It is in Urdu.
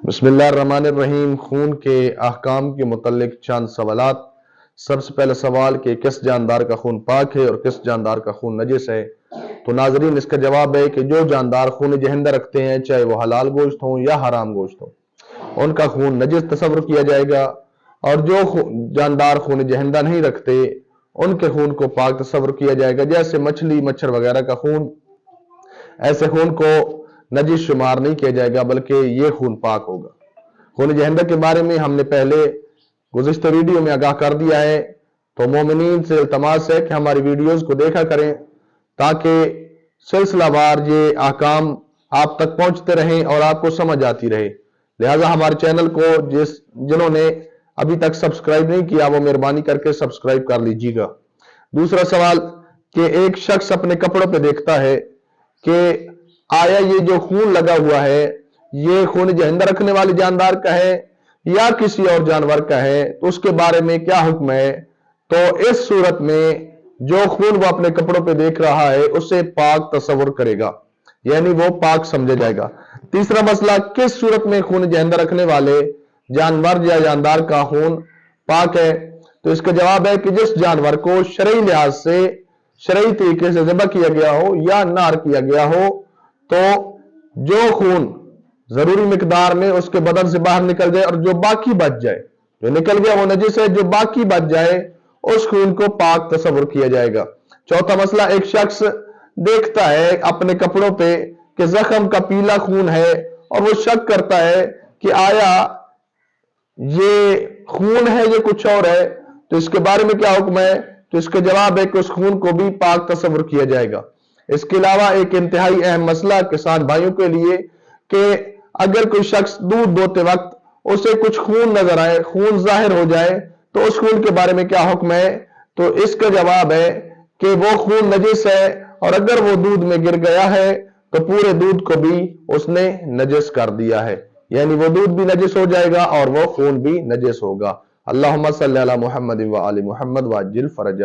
بسم اللہ الرحمن الرحیم۔ خون کے احکام کے متعلق چند سوالات۔ سب سے پہلا سوال کہ کس جاندار کا خون پاک ہے اور کس جاندار کا خون نجس ہے؟ تو ناظرین اس کا جواب ہے کہ جو جاندار خون جہندہ رکھتے ہیں، چاہے وہ حلال گوشت ہوں یا حرام گوشت ہوں، ان کا خون نجس تصور کیا جائے گا، اور جو جاندار خون جہندہ نہیں رکھتے ان کے خون کو پاک تصور کیا جائے گا، جیسے مچھلی مچھر وغیرہ کا خون، ایسے خون کو نجس شمار نہیں کیا جائے گا بلکہ یہ خون پاک ہوگا۔ خون جہندہ کے بارے میں ہم نے پہلے گزشتہ ویڈیو میں آگاہ کر دیا ہے، تو مومنین سے التماس ہے کہ ہماری ویڈیوز کو دیکھا کریں تاکہ سلسلہ وار یہ احکام آپ تک پہنچتے رہیں اور آپ کو سمجھ آتی رہے۔ لہٰذا ہمارے چینل کو جنہوں نے ابھی تک سبسکرائب نہیں کیا وہ مہربانی کر کے سبسکرائب کر لیجیے گا۔ دوسرا سوال کہ ایک شخص اپنے کپڑوں پہ دیکھتا ہے کہ آیا یہ جو خون لگا ہوا ہے یہ خون جہندہ رکھنے والے جاندار کا ہے یا کسی اور جانور کا ہے، تو اس کے بارے میں کیا حکم ہے؟ تو اس صورت میں جو خون وہ اپنے کپڑوں پہ دیکھ رہا ہے اسے پاک تصور کرے گا، یعنی وہ پاک سمجھا جائے گا۔ تیسرا مسئلہ، کس صورت میں خون جہندہ رکھنے والے جانور یا جاندار کا خون پاک ہے؟ تو اس کا جواب ہے کہ جس جانور کو شرعی لحاظ سے شرعی طریقے سے ذبح کیا گیا ہو یا نار کیا گیا ہو، تو جو خون ضروری مقدار میں اس کے بدن سے باہر نکل جائے اور جو باقی بچ جائے، جو نکل گیا وہ نجس ہے، جو باقی بچ جائے اس خون کو پاک تصور کیا جائے گا۔ چوتھا مسئلہ، ایک شخص دیکھتا ہے اپنے کپڑوں پہ کہ زخم کا پیلا خون ہے اور وہ شک کرتا ہے کہ آیا یہ خون ہے یہ کچھ اور ہے، تو اس کے بارے میں کیا حکم ہے؟ تو اس کا جواب ہے کہ اس خون کو بھی پاک تصور کیا جائے گا۔ اس کے علاوہ ایک انتہائی اہم مسئلہ کسان بھائیوں کے لیے کہ اگر کوئی شخص دودھ دوتے وقت اسے کچھ خون نظر آئے، خون ظاہر ہو جائے، تو اس خون کے بارے میں کیا حکم ہے؟ تو اس کا جواب ہے کہ وہ خون نجس ہے، اور اگر وہ دودھ میں گر گیا ہے تو پورے دودھ کو بھی اس نے نجس کر دیا ہے، یعنی وہ دودھ بھی نجس ہو جائے گا اور وہ خون بھی نجس ہوگا۔ اللہم صلی علی محمد و آل محمد وعجل فرجہ۔